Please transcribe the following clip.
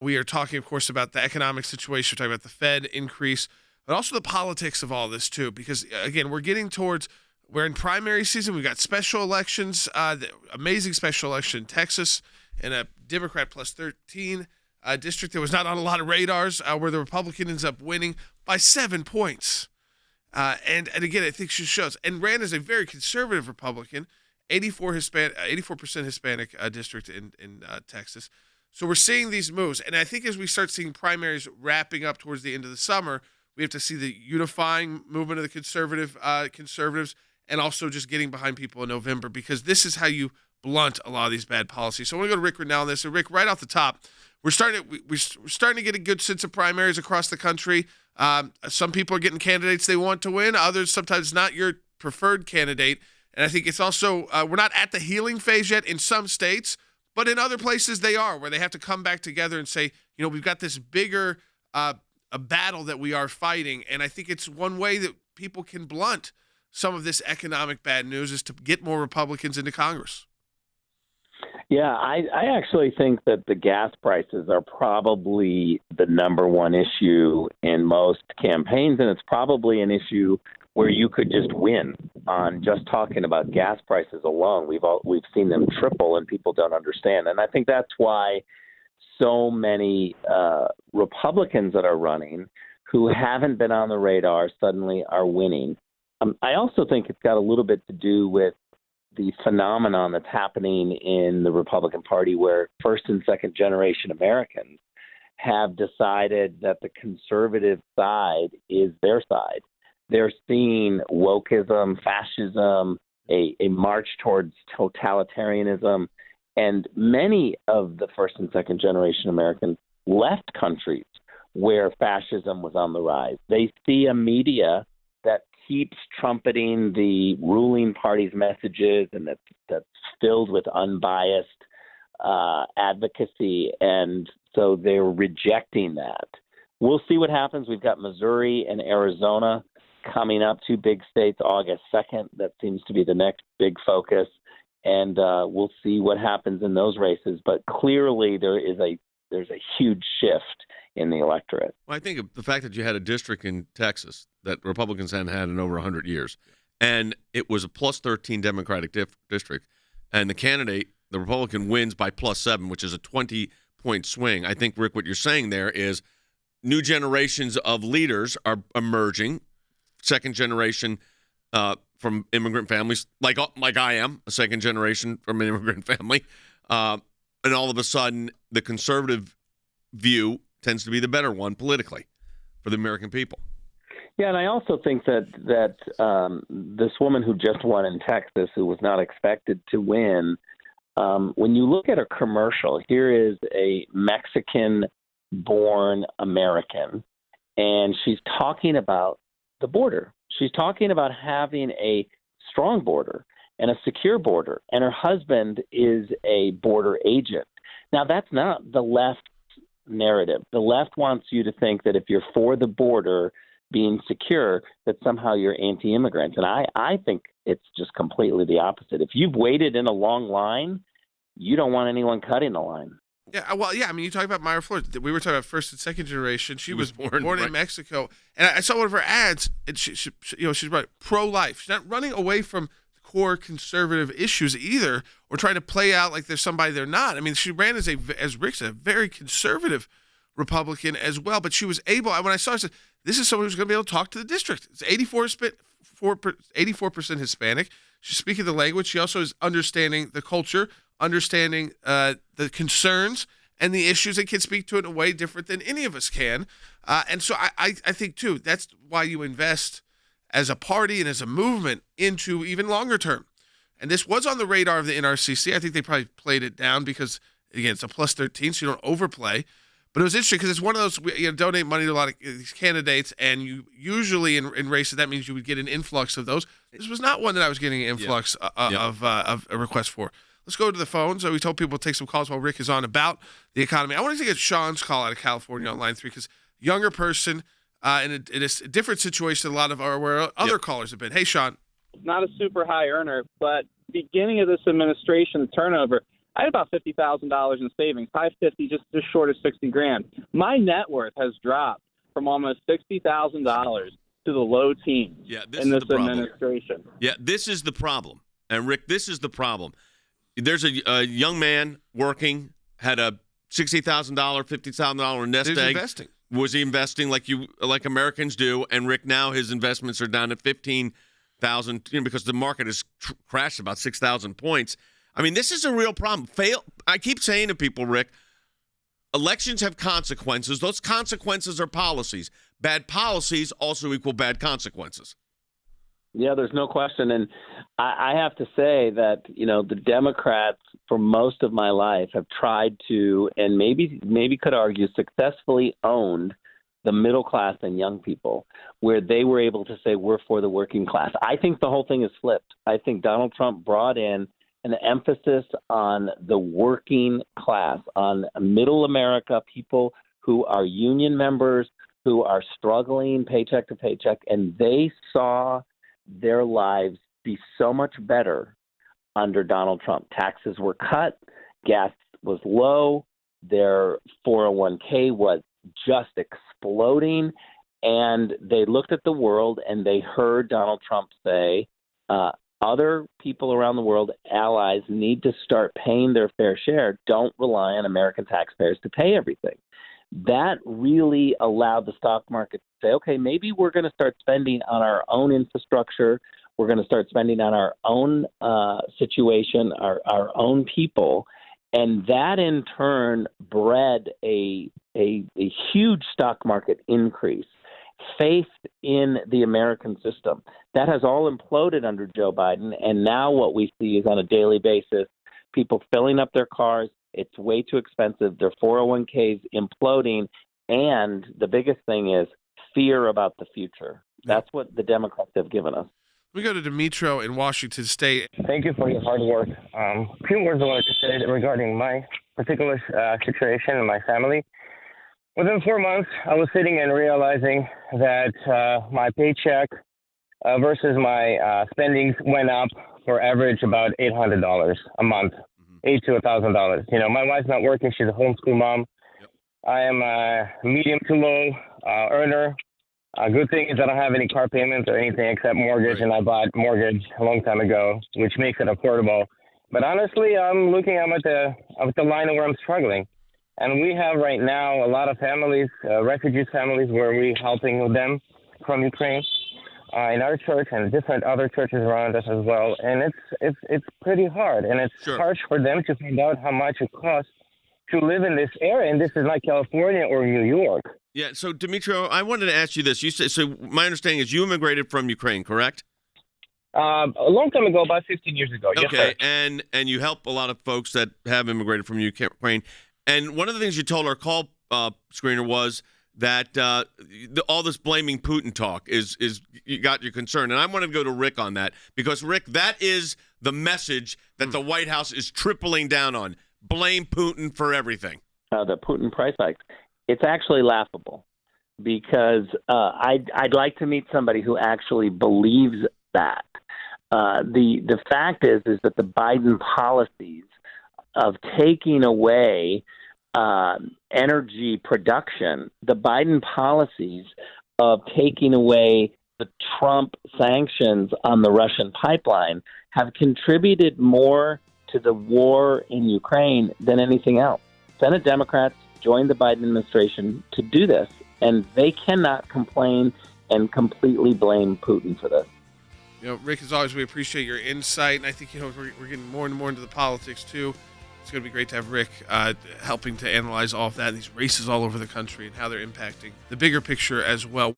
We are talking, of course, about the economic situation. We're talking about the Fed increase, but also the politics of all this, too. Because, again, we're in primary season. We've got special elections, the amazing special election in Texas, in a Democrat plus 13 district that was not on a lot of radars, where the Republican ends up winning by 7 points. And again, I think she shows, and ran as a very conservative Republican, 84% Hispanic district in Texas. So we're seeing these moves, and I think as we start seeing primaries wrapping up towards the end of the summer, we have to see the unifying movement of the conservatives, and also just getting behind people in November, because this is how you blunt a lot of these bad policies. So I want to go to Rick Grenell on this. So Rick, right off the top, we're starting to get a good sense of primaries across the country. Some people are getting candidates they want to win. Others, sometimes not your preferred candidate. And I think it's also, we're not at the healing phase yet in some states, but in other places they are, where they have to come back together and say, we've got this bigger a battle that we are fighting. And I think it's one way that people can blunt some of this economic bad news is to get more Republicans into Congress. Yeah, I actually think that the gas prices are probably the number one issue in most campaigns, and it's probably an issue where you could just win on just talking about gas prices alone. We've seen them triple, and people don't understand. And I think that's why so many Republicans that are running who haven't been on the radar suddenly are winning. I also think it's got a little bit to do with the phenomenon that's happening in the Republican Party, where first and second generation Americans have decided that the conservative side is their side. They're seeing wokeism, fascism, a march towards totalitarianism, and many of the first and second generation Americans left countries where fascism was on the rise. They see a media that keeps trumpeting the ruling party's messages, and that's filled with unbiased advocacy, and so they're rejecting that. We'll see what happens. We've got Missouri and Arizona coming up, two big states, August 2nd. That seems to be the next big focus, and we'll see what happens in those races. But clearly there's a huge shift in the electorate. Well, I think the fact that you had a district in Texas that Republicans hadn't had in over 100 years, and it was a plus 13 Democratic district, and the candidate, the Republican, wins by plus 7, which is a 20-point swing. I think, Rick, what you're saying there is new generations of leaders are emerging, second generation from immigrant families, like I am, a second generation from an immigrant family, and all of a sudden the conservative view tends to be the better one politically for the American people. Yeah, and I also think that this woman who just won in Texas, who was not expected to win, when you look at her commercial, here is a Mexican-born American, and she's talking about the border. She's talking about having a strong border and a secure border, and her husband is a border agent. Now, that's not the left narrative. The left wants you to think that if you're for the border being secure, that somehow you're anti-immigrant. And I think it's just completely the opposite. If you've waited in a long line, you don't want anyone cutting the line. Yeah, well, yeah. I mean, you talk about Mayra Flores. We were talking about first and second generation. She was born in Mexico, and I saw one of her ads. And she's pro-life. She's not running away from core conservative issues either, or trying to play out like there's somebody they're not. I mean, she ran as Rick said, a very conservative Republican as well. But she was able. When I saw her, I said, "This is someone who's going to be able to talk to the district." It's 84% Hispanic. She's speaking the language. She also is understanding the culture, understanding the concerns and the issues, and can speak to it in a way different than any of us can. And so I think, too, that's why you invest as a party and as a movement into even longer term. And this was on the radar of the NRCC. I think they probably played it down because, again, it's a plus 13, so you don't overplay. But it was interesting because it's one of those, donate money to a lot of these candidates, and you usually in races, that means you would get an influx of those. This was not one that I was getting an influx of a request for. Let's go to the phones. So we told people to take some calls while Rick is on about the economy. I want to get Sean's call out of California on line 3 because younger person in a different situation than a lot of where other callers have been. Hey, Sean. Not a super high earner, but beginning of this administration turnover, I had about $50,000 in savings, 550, just short of 60 grand. My net worth has dropped from almost $60,000 to the low teens in this administration. Yeah, this is the problem. And, Rick, this is the problem. There's a young man working, had a $60,000, $50,000 nest egg. Was he investing like Americans do? And, Rick, now his investments are down at $15,000 because the market has crashed about 6,000 points. I mean, this is a real problem. I keep saying to people, Rick, elections have consequences. Those consequences are policies. Bad policies also equal bad consequences. Yeah, there's no question. And I have to say that, the Democrats for most of my life have tried to, and maybe could argue successfully owned the middle class and young people, where they were able to say, we're for the working class. I think the whole thing is flipped. I think Donald Trump brought in an emphasis on the working class, on middle America, people who are union members, who are struggling paycheck to paycheck, and they saw their lives be so much better under Donald Trump. Taxes were cut, gas was low, their 401k was just exploding, and they looked at the world and they heard Donald Trump say, other people around the world, allies, need to start paying their fair share. Don't rely on American taxpayers to pay everything. That really allowed the stock market to say, okay, maybe we're going to start spending on our own infrastructure. We're going to start spending on our own situation, our own people. And that in turn bred a huge stock market increase, faith in the American system. That has all imploded under Joe Biden. And now what we see is on a daily basis, people filling up their cars. It's way too expensive. Their 401ks imploding. And the biggest thing is fear about the future. That's what the Democrats have given us. We go to Demetrio in Washington State. Thank you for your hard work. A few words I wanted to say regarding my particular situation and my family. Within 4 months, I was sitting and realizing that my paycheck versus my spendings went up for average about $800 a month, $800 to $1,000. My wife's not working. She's a homeschool mom. Yep. I am a medium to low earner. Good thing is I don't have any car payments or anything except mortgage, and I bought mortgage a long time ago, which makes it affordable. But honestly, I'm looking at the line of where I'm struggling. And we have right now a lot of families, refugee families, where we're helping them from Ukraine in our church and different other churches around us as well. And it's pretty hard, and it's harsh for them to find out how much it costs to live in this area. And this is not California or New York. Yeah. So, Demetrio, I wanted to ask you this. You said, so my understanding is you immigrated from Ukraine, correct? A long time ago, about 15 years ago. Okay. Yes, and you help a lot of folks that have immigrated from Ukraine. And one of the things you told our call screener was that all this blaming Putin talk is you got your concern. And I want to go to Rick on that because, Rick, that is the message that the White House is tripling down on. Blame Putin for everything. The Putin price hikes. It's actually laughable because I'd like to meet somebody who actually believes that. The fact is that the Biden policies of taking away energy production, the Biden policies of taking away the Trump sanctions on the Russian pipeline have contributed more to the war in Ukraine than anything else. Senate Democrats joined the Biden administration to do this, and they cannot complain and completely blame Putin for this. Rick, as always, we appreciate your insight, and I think we're getting more and more into the politics too. It's going to be great to have Rick helping to analyze all of that, these races all over the country and how they're impacting the bigger picture as well.